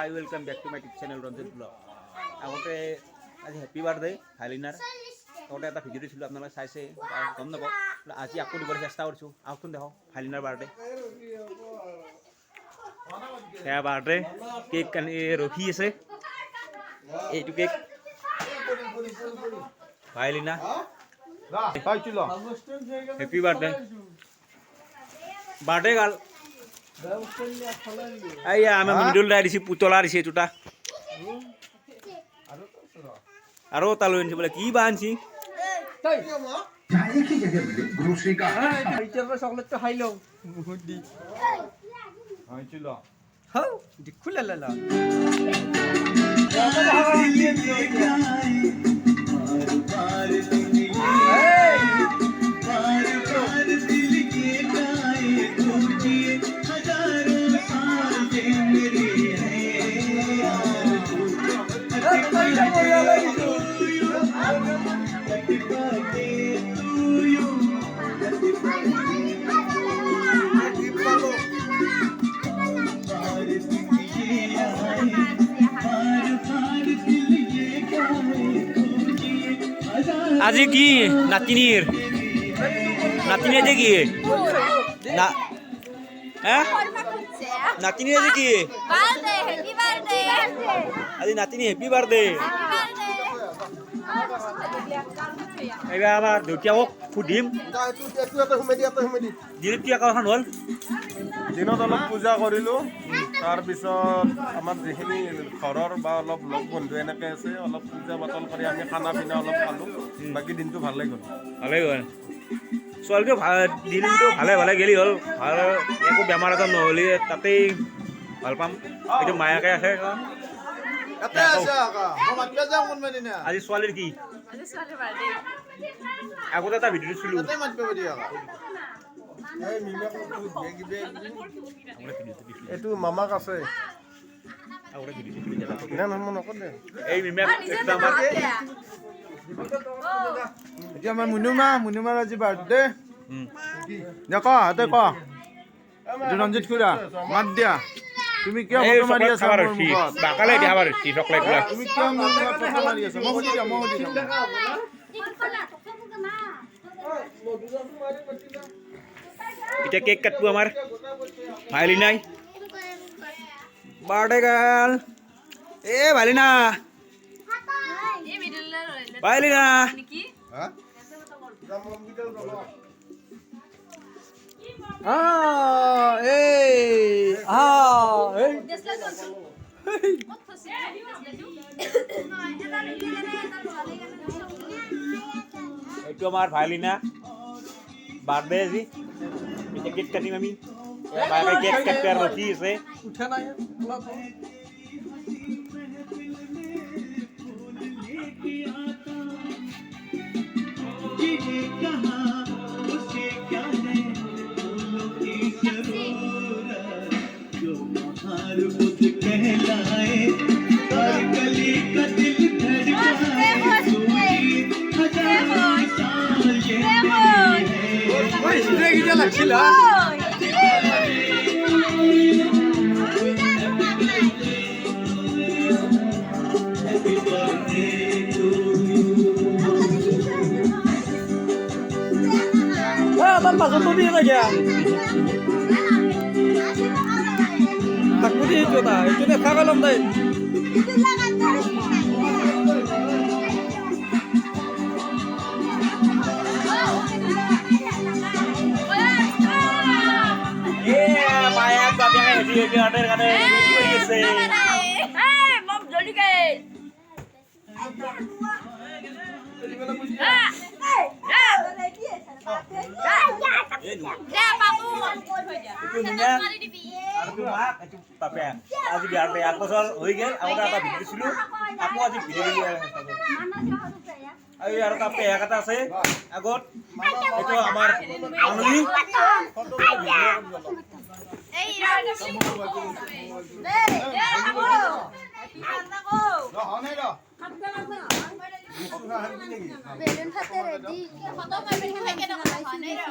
Hi welcome back to my tube channel Ranjit blog. আগতে আজি happy birthday ভাইলিনাৰ আগতে এটা ভিডিঅ' দিছিলোঁ, আপোনালোকে চাইছে গম নাপাওঁ। আজি আকৌ দিবলৈ চেষ্টা কৰিছোঁ। আহকচোন দেখক ভাইলিনাৰ বাৰ্থডে। সেয়া বাৰ্থডে কেক কানি ৰখি আছে। এইটো cake Bhailina happy birthday birthday গাল। আইয়া আমি মিডল দাই দিছি, পুতলা দিছে দুটা আৰু এটা লৈ আনিছে বোলে। কি বা আনছি চকলেটটো খাই লওঁ বহুত দি খুলে লালা আজি কি নাতিনিৰ আজি কি নাতিনি আজি কি আজি নাতিনি হেপী বাৰ্থডে। এইবাৰ আমাৰ দেউতাকক সুধিম দিনত কি এখন হ'ল। দিনত অলপ পূজা কৰিলোঁ, তাৰপিছত আমাৰ যিখিনি ঘৰৰ বা অলপ লগ বন্ধু এনেকৈ আছে অলপ পূজা পাতল কৰি আমি খানা পিনা অলপ খালোঁ। বাকী দিনটো ভালেই গ'ল। ভালেই গ'ল। ছোৱালীটো দিনটো ভালে ভালে গেলি হ'ল। ভাল একো বেমাৰ আজাৰ নহ'লে তাতেই ভাল পাম। এইটো মায়াকে আছে। আজি ছোৱালীৰ কি আগতে এটা ভিডিঅ' দিছিলোঁ। এইটো মামাক আছে এই মিমাক এতিয়া আমাৰ মুনুমাৰ আজি বাৰ্থডে। দে ক হাতে ক ৰঞ্জিত খুৰা মাত দিয়া। তুমি কিয় ফটো মাৰি আছা মোৰ মুখত? বাকালে দিয়া বাৰু চকলেট বিলাক। তুমি কিয় মোৰ মুখত ফটো মাৰি আছা? মই সুধি যাম এতিয়া কেক কাটবো আমাৰ ভাইলিনাই বাৰ্থডে গাল। এ ভাইলিনা ভাইলিনা এইটো আমাৰ ভাইলিনা বাৰ্থডে আজি। এতিয়া কেক কাটিম আমি। কেক কাটতে ৰখি আছে। উঠা নাই লাগছিল তাৰ পাছতো দিয়ে লাগে তাকো দিয়ে এইটো এটা এইটো দেখা গলম দেই। মায়াক বাপেকে হেপী বাৰ্থডেৰ কাৰণে ৰেডি কৰি আছে। আজি বাৰ্থডে 8 বছৰ হৈ গ'ল। আগতে এটা ভিডিঅ' দিছিলোঁ, আকৌ আজি ভিডিঅ' দিলোঁ। আৰু এটা পেহাক এটা আছে আগত, এইটো আমাৰ আনলি বেলুন খাতে রেডি ফটো মারবে থেকে না হনে রে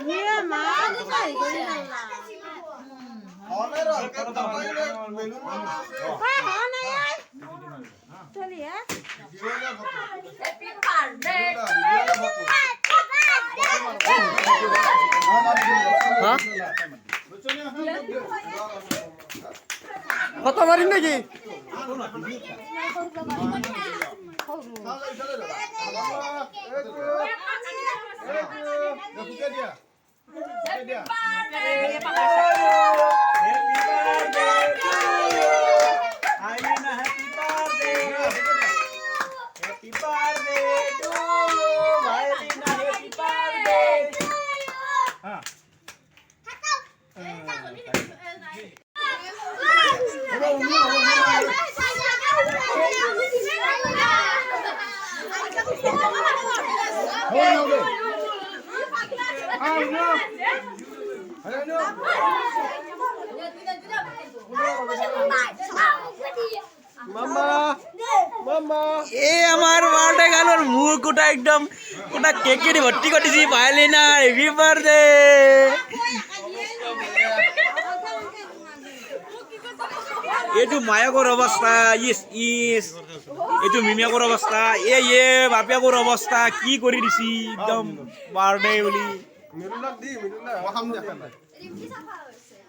নিয়ে মা কথা মারিম নাকি এই আমার বারোটা গেল মুখ ওটা একদম ওটা কেকে ভর্তি করে দিছি পাইলি না হ্যাপি বার্থডে এইটো মায়াকৰ অৱস্থা ইস ইস এইটো মিমিয়াকৰ অৱস্থা এ বাপিয়াকৰ অৱস্থা কি কৰি দিছি একদম বাৰ্থডে বুলি মিৰুলাক দি মিৰুলা ৰিমকি চাফা হৈছে